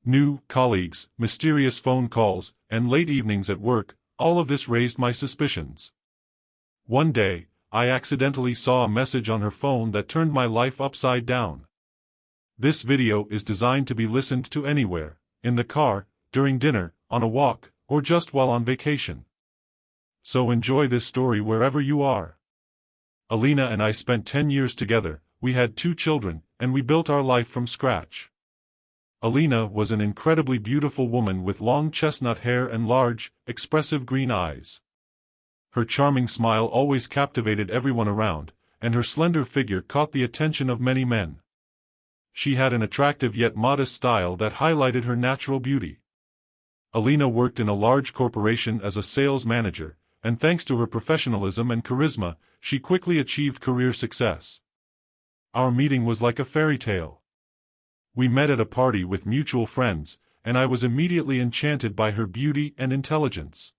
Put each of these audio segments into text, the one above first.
New colleagues, mysterious phone calls, and late evenings at work, all of this raised my suspicions. One day, I accidentally saw a message on her phone that turned my life upside down. This video is designed to be listened to anywhere, in the car, during dinner, on a walk, or just while on vacation. So enjoy this story wherever you are. Alina and I spent 10 years together, we had 2 children, and we built our life from scratch. Alina was an incredibly beautiful woman with long chestnut hair and large, expressive green eyes. Her charming smile always captivated everyone around, and her slender figure caught the attention of many men. She had an attractive yet modest style that highlighted her natural beauty. Alina worked in a large corporation as a sales manager, and thanks to her professionalism and charisma, she quickly achieved career success. Our meeting was like a fairy tale. We met at a party with mutual friends, and I was immediately enchanted by her beauty and intelligence.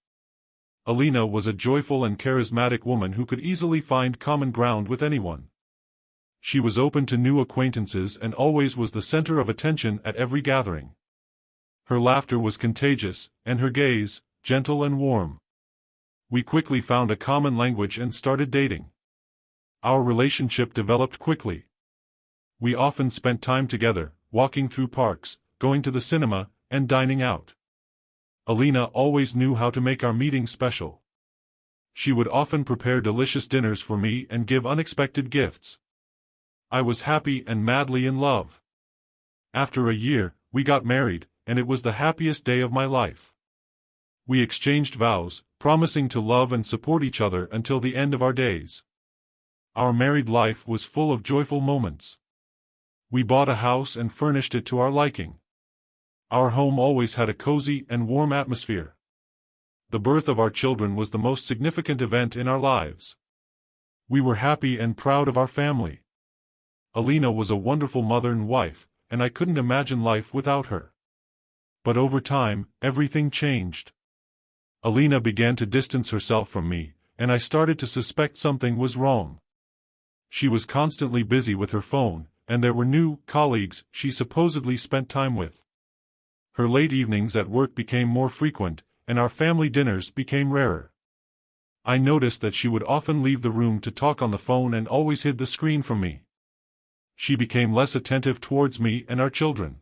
Alina was a joyful and charismatic woman who could easily find common ground with anyone. She was open to new acquaintances and always was the center of attention at every gathering. Her laughter was contagious, and her gaze, gentle and warm. We quickly found a common language and started dating. Our relationship developed quickly. We often spent time together, walking through parks, going to the cinema, and dining out. Alina always knew how to make our meetings special. She would often prepare delicious dinners for me and give unexpected gifts. I was happy and madly in love. After a year, we got married, and it was the happiest day of my life. We exchanged vows, promising to love and support each other until the end of our days. Our married life was full of joyful moments. We bought a house and furnished it to our liking. Our home always had a cozy and warm atmosphere. The birth of our children was the most significant event in our lives. We were happy and proud of our family. Alina was a wonderful mother and wife, and I couldn't imagine life without her. But over time, everything changed. Alina began to distance herself from me, and I started to suspect something was wrong. She was constantly busy with her phone, and there were new colleagues she supposedly spent time with. Her late evenings at work became more frequent, and our family dinners became rarer. I noticed that she would often leave the room to talk on the phone and always hid the screen from me. She became less attentive towards me and our children.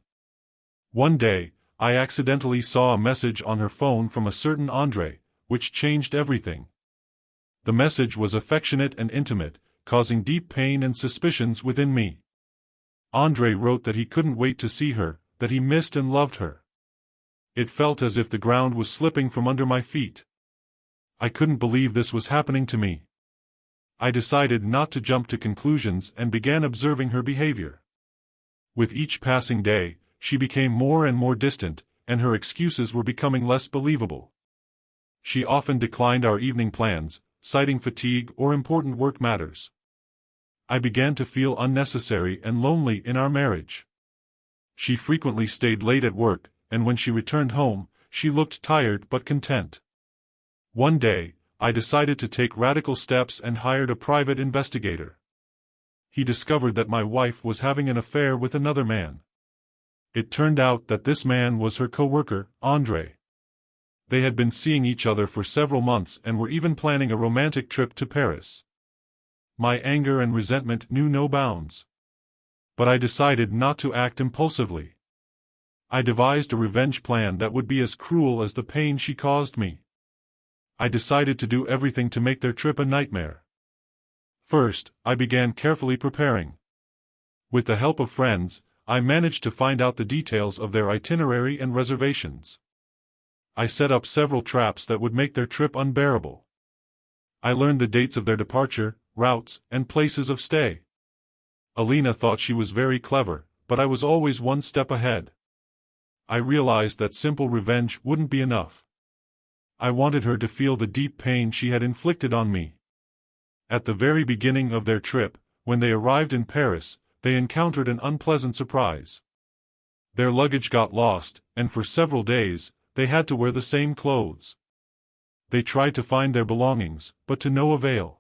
One day, I accidentally saw a message on her phone from a certain Andre, which changed everything. The message was affectionate and intimate, causing deep pain and suspicions within me. Andre wrote that he couldn't wait to see her, that he missed and loved her. It felt as if the ground was slipping from under my feet. I couldn't believe this was happening to me. I decided not to jump to conclusions and began observing her behavior. With each passing day, she became more and more distant, and her excuses were becoming less believable. She often declined our evening plans, citing fatigue or important work matters. I began to feel unnecessary and lonely in our marriage. She frequently stayed late at work, and when she returned home, she looked tired but content. One day, I decided to take radical steps and hired a private investigator. He discovered that my wife was having an affair with another man. It turned out that this man was her co-worker, Andre. They had been seeing each other for several months and were even planning a romantic trip to Paris. My anger and resentment knew no bounds. But I decided not to act impulsively. I devised a revenge plan that would be as cruel as the pain she caused me. I decided to do everything to make their trip a nightmare. First, I began carefully preparing. With the help of friends, I managed to find out the details of their itinerary and reservations. I set up several traps that would make their trip unbearable. I learned the dates of their departure, routes, and places of stay. Alina thought she was very clever, but I was always one step ahead. I realized that simple revenge wouldn't be enough. I wanted her to feel the deep pain she had inflicted on me. At the very beginning of their trip, when they arrived in Paris, they encountered an unpleasant surprise. Their luggage got lost, and for several days, they had to wear the same clothes. They tried to find their belongings, but to no avail.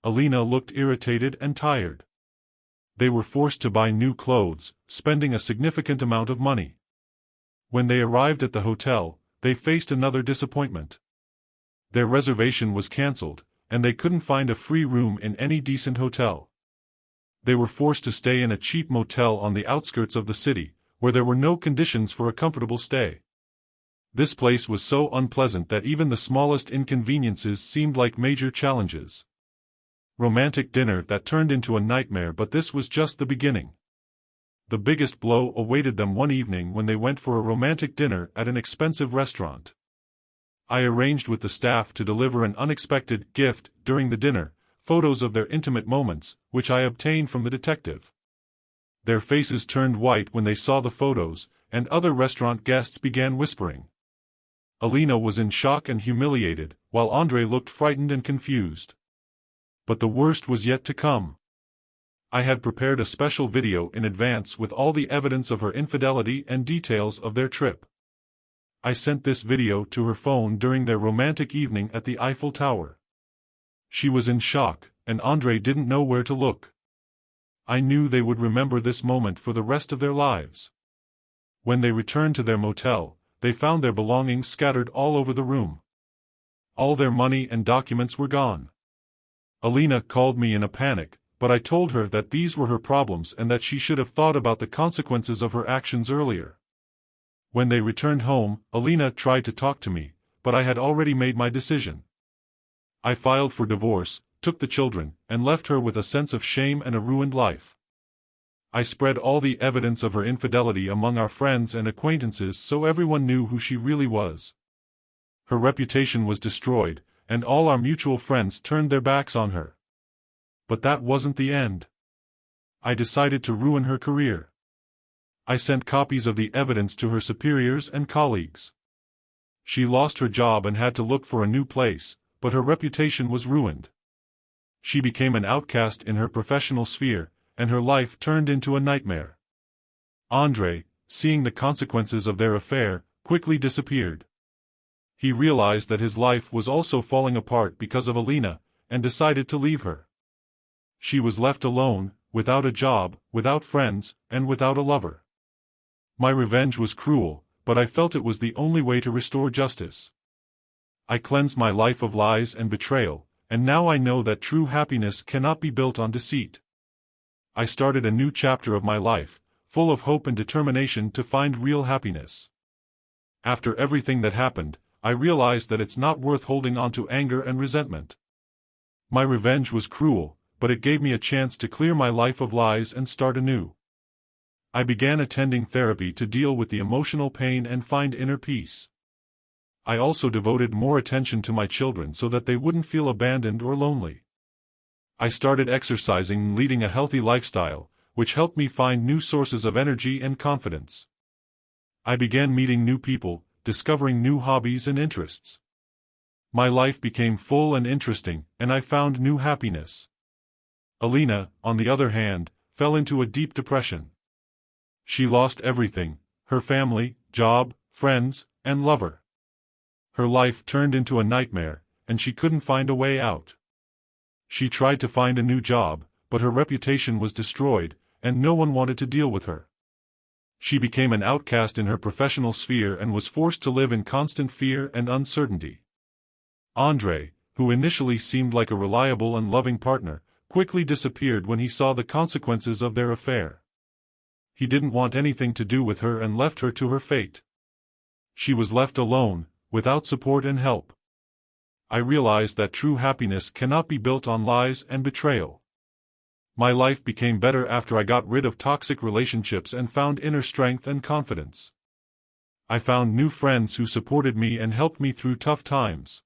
Alina looked irritated and tired. They were forced to buy new clothes, spending a significant amount of money. When they arrived at the hotel, they faced another disappointment. Their reservation was cancelled, and they couldn't find a free room in any decent hotel. They were forced to stay in a cheap motel on the outskirts of the city, where there were no conditions for a comfortable stay. This place was so unpleasant that even the smallest inconveniences seemed like major challenges. Romantic dinner that turned into a nightmare, but this was just the beginning. The biggest blow awaited them one evening when they went for a romantic dinner at an expensive restaurant. I arranged with the staff to deliver an unexpected gift during the dinner, photos of their intimate moments, which I obtained from the detective. Their faces turned white when they saw the photos, and other restaurant guests began whispering. Alina was in shock and humiliated, while Andre looked frightened and confused. But the worst was yet to come. I had prepared a special video in advance with all the evidence of her infidelity and details of their trip. I sent this video to her phone during their romantic evening at the Eiffel Tower. She was in shock, and Andre didn't know where to look. I knew they would remember this moment for the rest of their lives. When they returned to their motel, they found their belongings scattered all over the room. All their money and documents were gone. Alina called me in a panic, but I told her that these were her problems and that she should have thought about the consequences of her actions earlier. When they returned home, Alina tried to talk to me, but I had already made my decision. I filed for divorce, took the children, and left her with a sense of shame and a ruined life. I spread all the evidence of her infidelity among our friends and acquaintances so everyone knew who she really was. Her reputation was destroyed, and all our mutual friends turned their backs on her. But that wasn't the end. I decided to ruin her career. I sent copies of the evidence to her superiors and colleagues. She lost her job and had to look for a new place, but her reputation was ruined. She became an outcast in her professional sphere, and her life turned into a nightmare. Andre, seeing the consequences of their affair, quickly disappeared. He realized that his life was also falling apart because of Alina, and decided to leave her. She was left alone, without a job, without friends, and without a lover. My revenge was cruel, but I felt it was the only way to restore justice. I cleansed my life of lies and betrayal, and now I know that true happiness cannot be built on deceit. I started a new chapter of my life, full of hope and determination to find real happiness. After everything that happened, I realized that it's not worth holding on to anger and resentment. My revenge was cruel, but it gave me a chance to clear my life of lies and start anew. I began attending therapy to deal with the emotional pain and find inner peace. I also devoted more attention to my children so that they wouldn't feel abandoned or lonely. I started exercising and leading a healthy lifestyle, which helped me find new sources of energy and confidence. I began meeting new people, discovering new hobbies and interests. My life became full and interesting, and I found new happiness. Alina, on the other hand, fell into a deep depression. She lost everything: her family, job, friends, and lover. Her life turned into a nightmare, and she couldn't find a way out. She tried to find a new job, but her reputation was destroyed, and no one wanted to deal with her. She became an outcast in her professional sphere and was forced to live in constant fear and uncertainty. Andre, who initially seemed like a reliable and loving partner, quickly disappeared when he saw the consequences of their affair. He didn't want anything to do with her and left her to her fate. She was left alone, without support and help. I realized that true happiness cannot be built on lies and betrayal. My life became better after I got rid of toxic relationships and found inner strength and confidence. I found new friends who supported me and helped me through tough times.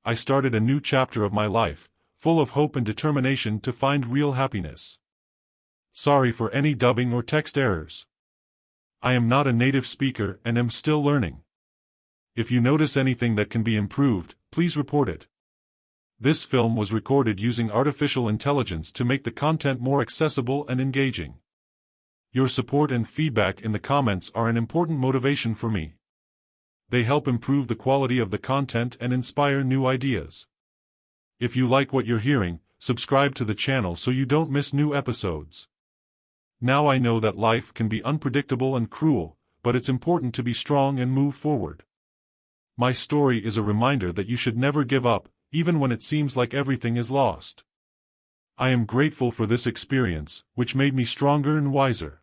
I started a new chapter of my life, full of hope and determination to find real happiness. Sorry for any dubbing or text errors. I am not a native speaker and am still learning. If you notice anything that can be improved, please report it. This film was recorded using artificial intelligence to make the content more accessible and engaging. Your support and feedback in the comments are an important motivation for me. They help improve the quality of the content and inspire new ideas. If you like what you're hearing, subscribe to the channel so you don't miss new episodes. Now I know that life can be unpredictable and cruel, but it's important to be strong and move forward. My story is a reminder that you should never give up, even when it seems like everything is lost. I am grateful for this experience, which made me stronger and wiser.